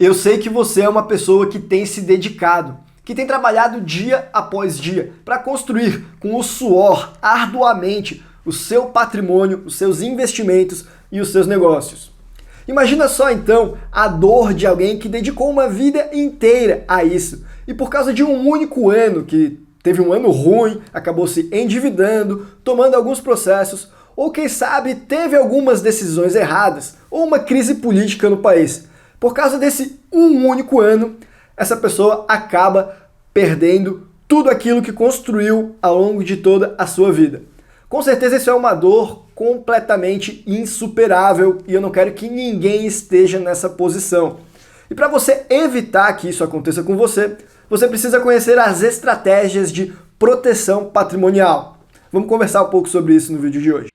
Eu sei que você é uma pessoa que tem se dedicado, que tem trabalhado dia após dia para construir com o suor, arduamente, o seu patrimônio, os seus investimentos e os seus negócios. Imagina só então a dor de alguém que dedicou uma vida inteira a isso e por causa de um único ano, que teve um ano ruim, acabou se endividando, tomando alguns processos, ou quem sabe teve algumas decisões erradas, ou uma crise política no país. Por causa desse um único ano, essa pessoa acaba perdendo tudo aquilo que construiu ao longo de toda a sua vida. Com certeza isso é uma dor completamente insuperável e eu não quero que ninguém esteja nessa posição. E para você evitar que isso aconteça com você, você precisa conhecer as estratégias de proteção patrimonial. Vamos conversar um pouco sobre isso no vídeo de hoje.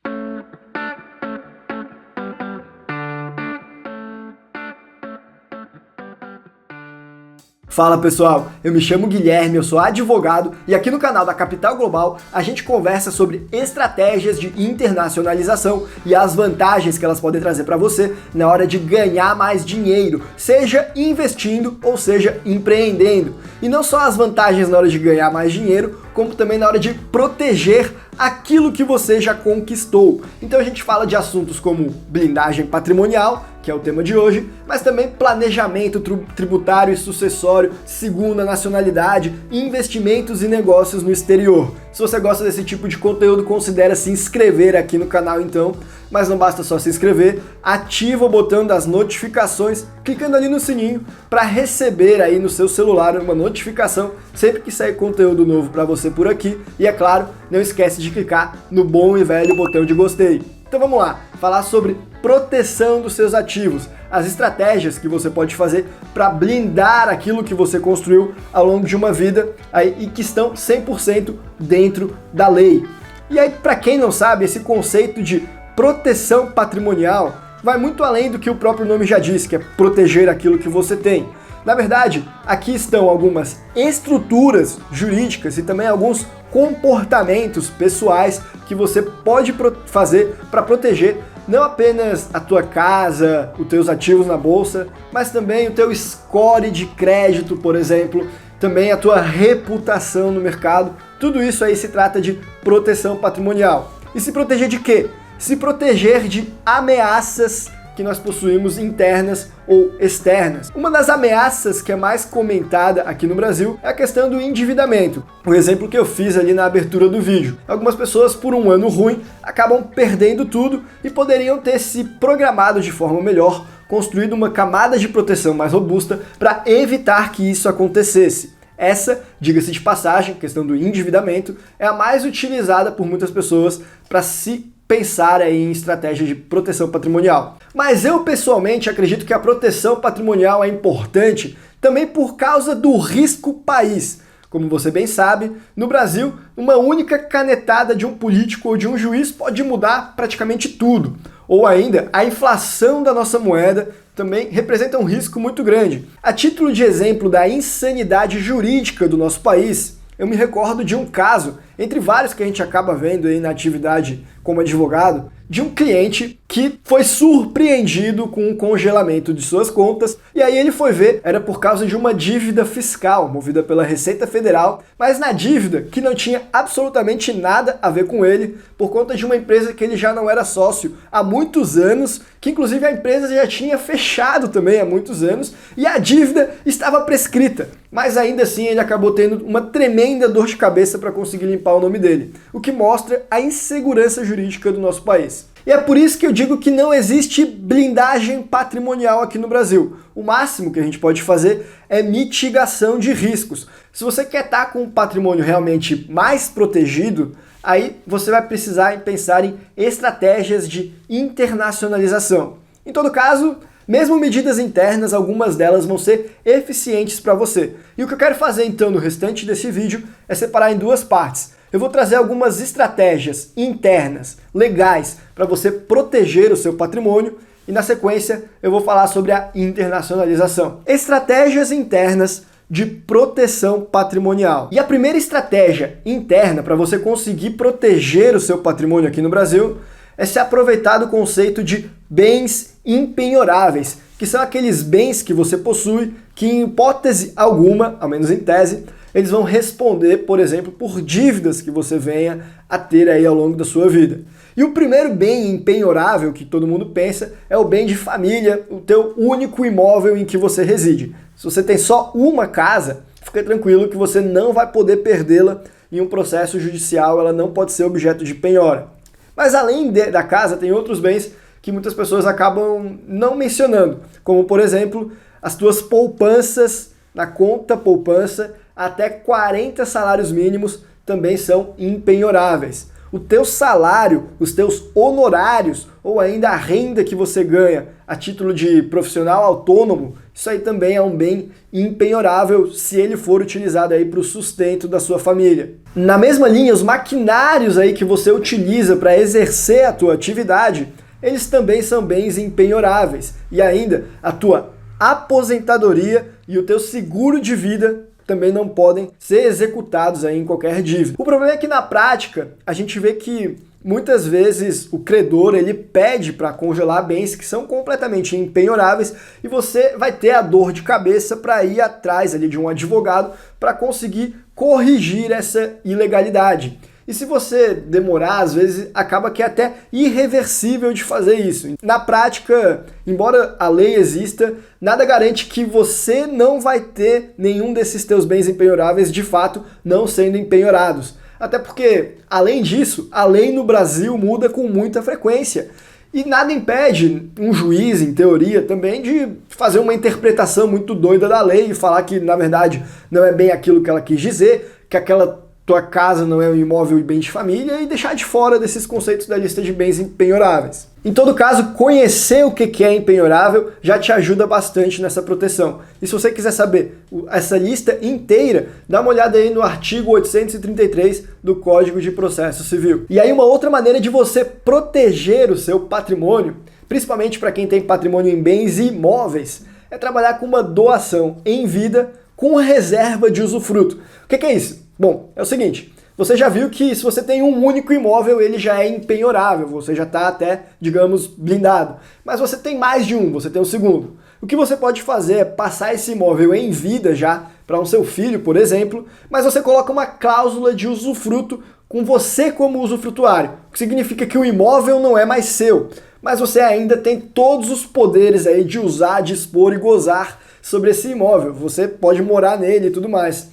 Fala pessoal, eu me chamo Guilherme, eu sou advogado e aqui no canal da Capital Global a gente conversa sobre estratégias de internacionalização e as vantagens que elas podem trazer para você na hora de ganhar mais dinheiro, seja investindo ou seja empreendendo. E não só as vantagens na hora de ganhar mais dinheiro, como também na hora de proteger aquilo que você já conquistou. Então a gente fala de assuntos como blindagem patrimonial, que é o tema de hoje, mas também planejamento tributário e sucessório, segunda nacionalidade, investimentos e negócios no exterior. Se você gosta desse tipo de conteúdo, considere se inscrever aqui no canal então, mas não basta só se inscrever, ativa o botão das notificações, clicando ali no sininho para receber aí no seu celular uma notificação sempre que sair conteúdo novo para você por aqui. E é claro, não esquece de clicar no bom e velho botão de gostei. Então vamos lá, falar sobre proteção dos seus ativos, as estratégias que você pode fazer para blindar aquilo que você construiu ao longo de uma vida aí, e que estão 100% dentro da lei. E aí, para quem não sabe, esse conceito de proteção patrimonial vai muito além do que o próprio nome já diz, que é proteger aquilo que você tem. Na verdade, aqui estão algumas estruturas jurídicas e também alguns comportamentos pessoais que você pode fazer para proteger não apenas a tua casa, os teus ativos na bolsa, mas também o teu score de crédito, por exemplo, também a tua reputação no mercado. Tudo isso aí se trata de proteção patrimonial. E se proteger de quê? Se proteger de ameaças que nós possuímos internas ou externas. Uma das ameaças que é mais comentada aqui no Brasil é a questão do endividamento. O exemplo que eu fiz ali na abertura do vídeo. Algumas pessoas, por um ano ruim, acabam perdendo tudo e poderiam ter se programado de forma melhor, construído uma camada de proteção mais robusta para evitar que isso acontecesse. Essa, diga-se de passagem, questão do endividamento, é a mais utilizada por muitas pessoas para se pensar aí em estratégia de proteção patrimonial. Mas eu pessoalmente acredito que a proteção patrimonial é importante também por causa do risco país. Como você bem sabe, no Brasil, uma única canetada de um político ou de um juiz pode mudar praticamente tudo. Ou ainda, a inflação da nossa moeda também representa um risco muito grande. A título de exemplo da insanidade jurídica do nosso país, eu me recordo de um caso, entre vários que a gente acaba vendo aí na atividade como advogado, de um cliente que foi surpreendido com o congelamento de suas contas e aí ele foi ver, era por causa de uma dívida fiscal movida pela Receita Federal, mas na dívida que não tinha absolutamente nada a ver com ele, por conta de uma empresa que ele já não era sócio há muitos anos, que inclusive a empresa já tinha fechado também há muitos anos e a dívida estava prescrita. Mas ainda assim ele acabou tendo uma tremenda dor de cabeça para conseguir limpar o nome dele, o que mostra a insegurança jurídica do nosso país. E é por isso que eu digo que não existe blindagem patrimonial aqui no Brasil. O máximo que a gente pode fazer é mitigação de riscos. Se você quer estar com um patrimônio realmente mais protegido, aí você vai precisar pensar em estratégias de internacionalização. Em todo caso, mesmo medidas internas, algumas delas vão ser eficientes para você. E o que eu quero fazer então no restante desse vídeo é separar em duas partes. Eu vou trazer algumas estratégias internas, legais, para você proteger o seu patrimônio e na sequência eu vou falar sobre a internacionalização. Estratégias internas de proteção patrimonial. E a primeira estratégia interna para você conseguir proteger o seu patrimônio aqui no Brasil é se aproveitar do conceito de bens impenhoráveis, que são aqueles bens que você possui que, em hipótese alguma, ao menos em tese, eles vão responder, por exemplo, por dívidas que você venha a ter aí ao longo da sua vida. E o primeiro bem impenhorável que todo mundo pensa é o bem de família, o teu único imóvel em que você reside. Se você tem só uma casa, fica tranquilo que você não vai poder perdê-la em um processo judicial, ela não pode ser objeto de penhora. Mas além da casa, tem outros bens que muitas pessoas acabam não mencionando, como por exemplo, as tuas poupanças na conta poupança, até 40 salários mínimos também são impenhoráveis. O teu salário, os teus honorários ou ainda a renda que você ganha a título de profissional autônomo, isso aí também é um bem impenhorável se ele for utilizado aí para o sustento da sua família. Na mesma linha, os maquinários aí que você utiliza para exercer a tua atividade, eles também são bens impenhoráveis. E ainda a tua aposentadoria e o teu seguro de vida também não podem ser executados aí em qualquer dívida. O problema é que na prática a gente vê que muitas vezes o credor ele pede para congelar bens que são completamente impenhoráveis e você vai ter a dor de cabeça para ir atrás ali de um advogado para conseguir corrigir essa ilegalidade. E se você demorar, às vezes acaba que é até irreversível de fazer isso. Na prática, embora a lei exista, nada garante que você não vai ter nenhum desses teus bens impenhoráveis de fato não sendo empenhorados. Até porque, além disso, a lei no Brasil muda com muita frequência. E nada impede um juiz, em teoria, também de fazer uma interpretação muito doida da lei e falar que, na verdade, não é bem aquilo que ela quis dizer, que aquela tua casa não é um imóvel e bem de família e deixar de fora desses conceitos da lista de bens impenhoráveis. Em todo caso, conhecer o que é impenhorável já te ajuda bastante nessa proteção. E se você quiser saber essa lista inteira, dá uma olhada aí no artigo 833 do Código de Processo Civil. E aí uma outra maneira de você proteger o seu patrimônio, principalmente para quem tem patrimônio em bens imóveis, é trabalhar com uma doação em vida com reserva de usufruto. O que é isso? Bom, é o seguinte, você já viu que se você tem um único imóvel, ele já é impenhorável, você já está até, digamos, blindado. Mas você tem mais de um, você tem um segundo. O que você pode fazer é passar esse imóvel em vida já para um seu filho, por exemplo, mas você coloca uma cláusula de usufruto com você como usufrutuário, o que significa que o imóvel não é mais seu, mas você ainda tem todos os poderes aí de usar, dispor e gozar sobre esse imóvel. Você pode morar nele e tudo mais.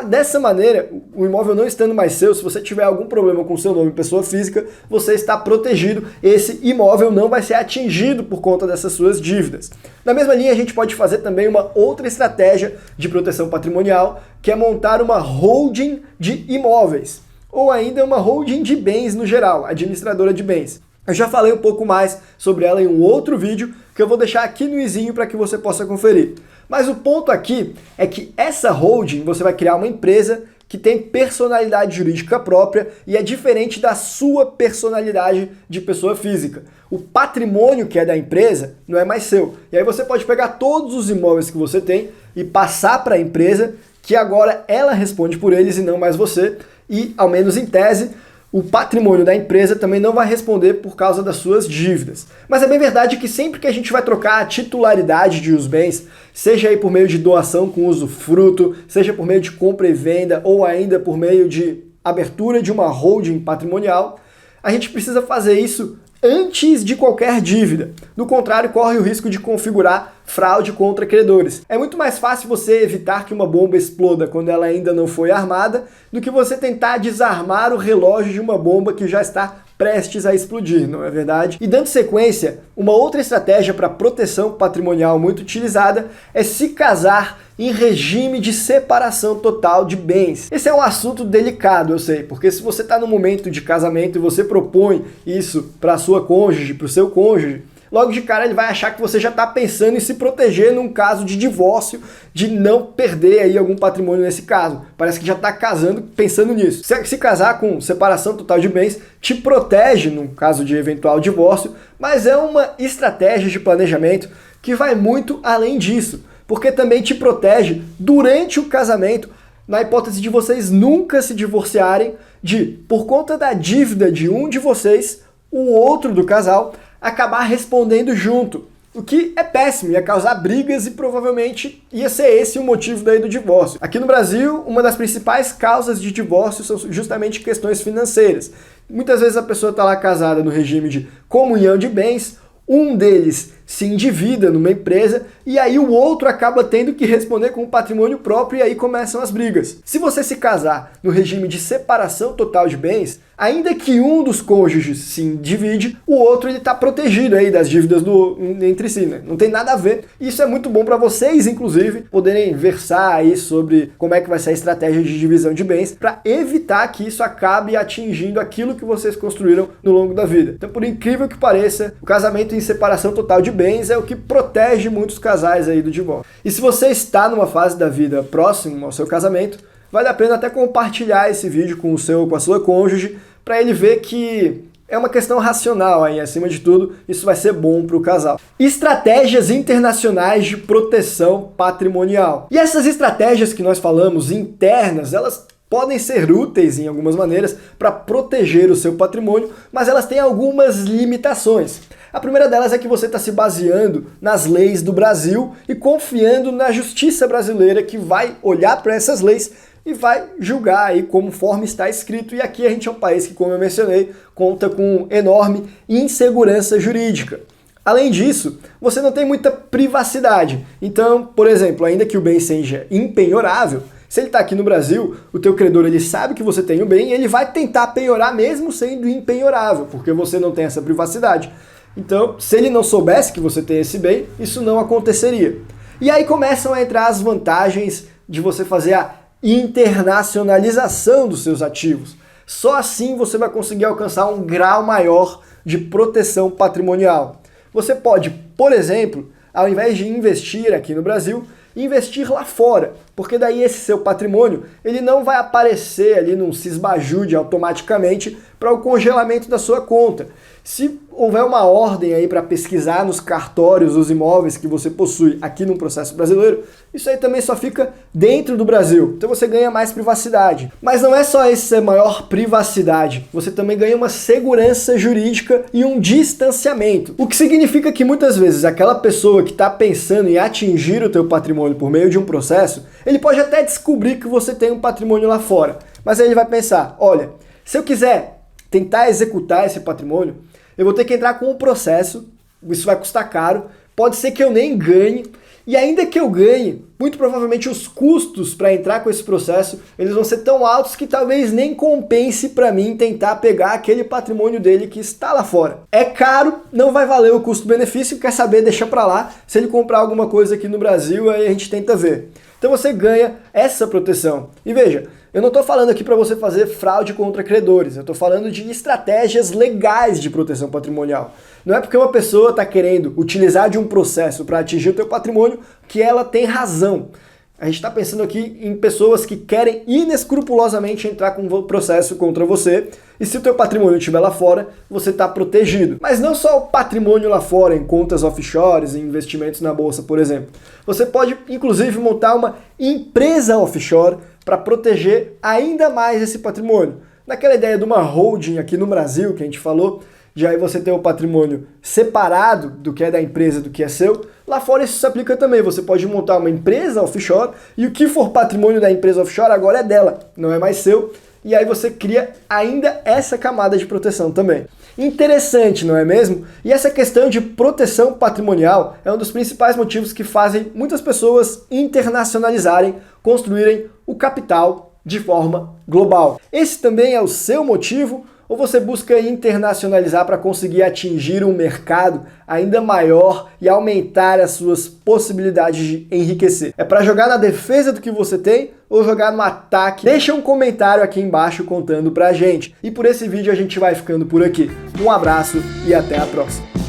Dessa maneira, o imóvel não estando mais seu, se você tiver algum problema com o seu nome pessoa física, você está protegido, esse imóvel não vai ser atingido por conta dessas suas dívidas. Na mesma linha, a gente pode fazer também uma outra estratégia de proteção patrimonial, que é montar uma holding de imóveis, ou ainda uma holding de bens no geral, administradora de bens. Eu já falei um pouco mais sobre ela em um outro vídeo, que eu vou deixar aqui no izinho para que você possa conferir. Mas o ponto aqui é que essa holding, você vai criar uma empresa que tem personalidade jurídica própria e é diferente da sua personalidade de pessoa física. O patrimônio que é da empresa não é mais seu. E aí você pode pegar todos os imóveis que você tem e passar para a empresa, que agora ela responde por eles e não mais você. E, ao menos em tese, o patrimônio da empresa também não vai responder por causa das suas dívidas. Mas é bem verdade que sempre que a gente vai trocar a titularidade de os bens, seja aí por meio de doação com usufruto, seja por meio de compra e venda, ou ainda por meio de abertura de uma holding patrimonial, a gente precisa fazer isso antes de qualquer dívida. Do contrário, corre o risco de configurar fraude contra credores. É muito mais fácil você evitar que uma bomba exploda quando ela ainda não foi armada do que você tentar desarmar o relógio de uma bomba que já está prestes a explodir, não é verdade? E dando sequência, uma outra estratégia para proteção patrimonial muito utilizada é se casar em regime de separação total de bens. Esse é um assunto delicado, eu sei, porque se você está no momento de casamento e você propõe isso para a sua cônjuge, para o seu cônjuge, logo de cara ele vai achar que você já está pensando em se proteger num caso de divórcio, de não perder aí algum patrimônio nesse caso. Parece que já está casando pensando nisso. Se casar com separação total de bens te protege num caso de eventual divórcio, mas é uma estratégia de planejamento que vai muito além disso, porque também te protege durante o casamento, na hipótese de vocês nunca se divorciarem, de, por conta da dívida de um de vocês, o outro do casal acabar respondendo junto. O que é péssimo, ia causar brigas e provavelmente ia ser esse o motivo daí do divórcio. Aqui no Brasil, uma das principais causas de divórcio são justamente questões financeiras. Muitas vezes a pessoa está lá casada no regime de comunhão de bens, um deles se endivida numa empresa e aí o outro acaba tendo que responder com o patrimônio próprio e aí começam as brigas. Se você se casar no regime de separação total de bens, ainda que um dos cônjuges se endivide, o outro ele está protegido aí das dívidas entre si, né? Não tem nada a ver. Isso é muito bom para vocês, inclusive, poderem versar aí sobre como é que vai ser a estratégia de divisão de bens para evitar que isso acabe atingindo aquilo que vocês construíram no longo da vida. Então, por incrível que pareça, o casamento em separação total de bens é o que protege muitos casais aí do divórcio. E se você está numa fase da vida próximo ao seu casamento, vale a pena até compartilhar esse vídeo com a sua cônjuge, para ele ver que é uma questão racional aí, acima de tudo, isso vai ser bom para o casal. Estratégias internacionais de proteção patrimonial. E essas estratégias que nós falamos internas, elas podem ser úteis em algumas maneiras para proteger o seu patrimônio, mas elas têm algumas limitações. A primeira delas é que você está se baseando nas leis do Brasil e confiando na justiça brasileira que vai olhar para essas leis e vai julgar aí conforme está escrito. E aqui a gente é um país que, como eu mencionei, conta com enorme insegurança jurídica. Além disso, você não tem muita privacidade. Então, por exemplo, ainda que o bem seja impenhorável, se ele está aqui no Brasil, o teu credor ele sabe que você tem o bem e ele vai tentar penhorar mesmo sendo impenhorável, porque você não tem essa privacidade. Então, se ele não soubesse que você tem esse bem, isso não aconteceria. E aí começam a entrar as vantagens de você fazer a internacionalização dos seus ativos. Só assim você vai conseguir alcançar um grau maior de proteção patrimonial. Você pode, por exemplo, ao invés de investir aqui no Brasil, investir lá fora, porque daí esse seu patrimônio ele não vai aparecer ali num cisbajude automaticamente para o congelamento da sua conta. Se houver uma ordem aí para pesquisar nos cartórios os imóveis que você possui aqui no processo brasileiro, isso aí também só fica dentro do Brasil, então você ganha mais privacidade. Mas não é só essa maior privacidade, você também ganha uma segurança jurídica e um distanciamento, o que significa que muitas vezes aquela pessoa que está pensando em atingir o teu patrimônio por meio de um processo, ele pode até descobrir que você tem um patrimônio lá fora, mas aí ele vai pensar, olha, se eu quiser tentar executar esse patrimônio, eu vou ter que entrar com um processo, isso vai custar caro, pode ser que eu nem ganhe, e ainda que eu ganhe, muito provavelmente os custos para entrar com esse processo, eles vão ser tão altos que talvez nem compense para mim tentar pegar aquele patrimônio dele que está lá fora. É caro, não vai valer o custo-benefício, quer saber, deixa para lá, se ele comprar alguma coisa aqui no Brasil, aí a gente tenta ver. Então você ganha essa proteção. E veja, eu não estou falando aqui para você fazer fraude contra credores, eu estou falando de estratégias legais de proteção patrimonial. Não é porque uma pessoa está querendo utilizar de um processo para atingir o teu patrimônio que ela tem razão. A gente está pensando aqui em pessoas que querem inescrupulosamente entrar com um processo contra você, e se o teu patrimônio estiver lá fora, você está protegido. Mas não só o patrimônio lá fora, em contas offshores, em investimentos na bolsa, por exemplo. Você pode, inclusive, montar uma empresa offshore para proteger ainda mais esse patrimônio. Naquela ideia de uma holding aqui no Brasil, que a gente falou, de aí você ter o patrimônio separado do que é da empresa, do que é seu, lá fora isso se aplica também. Você pode montar uma empresa offshore e o que for patrimônio da empresa offshore agora é dela, não é mais seu. E aí você cria ainda essa camada de proteção também. Interessante, não é mesmo? E essa questão de proteção patrimonial é um dos principais motivos que fazem muitas pessoas internacionalizarem, construírem o capital de forma global. Esse também é o seu motivo? Ou você busca internacionalizar para conseguir atingir um mercado ainda maior e aumentar as suas possibilidades de enriquecer? É para jogar na defesa do que você tem ou jogar no ataque? Deixa um comentário aqui embaixo contando pra gente. E por esse vídeo a gente vai ficando por aqui. Um abraço e até a próxima.